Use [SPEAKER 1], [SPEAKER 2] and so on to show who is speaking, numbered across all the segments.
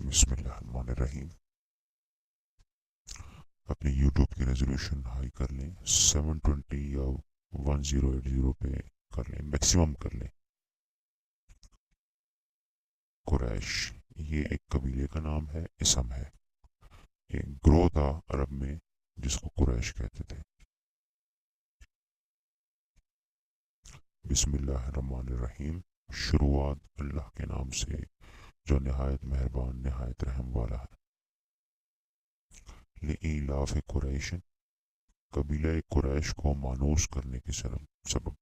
[SPEAKER 1] بسم اللہ الرحمن الرحیم. اپنی یوٹیوب کی ریزولوشن ہائی کر لیں, 720 یا 1080 پہ کر لیں, میکسیمم کر لیں. قریش یہ ایک قبیلے کا نام ہے, اسم ہے. ایک گروہ تھا عرب میں جس کو قریش کہتے تھے. بسم اللہ الرحمن الرحیم. شروعات اللہ کے نام سے جو نہایت مہربان نہایت رحم والا ہے. لإیلاف قریش, قبیلہ قریش کو مانوس کرنے کے سبب.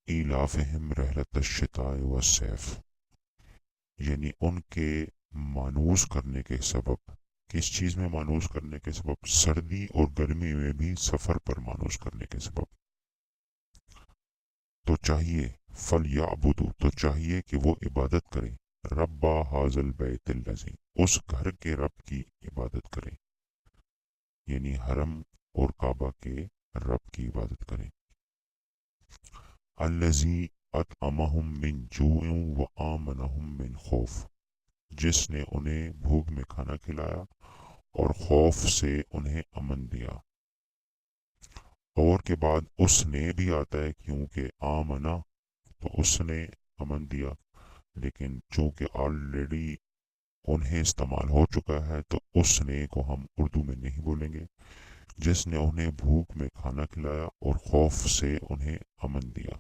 [SPEAKER 1] ایلافہم رحلت الشتاء والصیف, یعنی ان کے مانوس کرنے کے سبب. کس چیز میں مانوس کرنے کے سبب؟ سردی اور گرمی میں بھی سفر پر مانوس کرنے کے سبب. تو چاہیے فَلْيَعْبُدُوا, تو چاہیے کہ وہ عبادت کریں. رب ھذا البیت الذی, اس گھر کے رب کی عبادت کریں, یعنی حرم اور کعبہ کے رب کی عبادت کریں. الذی اطعمہم من جوع وآمنہم من خوف, جس نے انہیں بھوک میں کھانا کھلایا اور خوف سے انہیں امن دیا. اور کے بعد اس نے بھی آتا ہے, کیونکہ آمنا تو اس نے امن دیا, لیکن چونکہ آلریڈی انہیں استعمال ہو چکا ہے تو اس نے کو ہم اردو میں نہیں بولیں گے. جس نے انہیں بھوک میں کھانا کھلایا اور خوف سے انہیں امن دیا.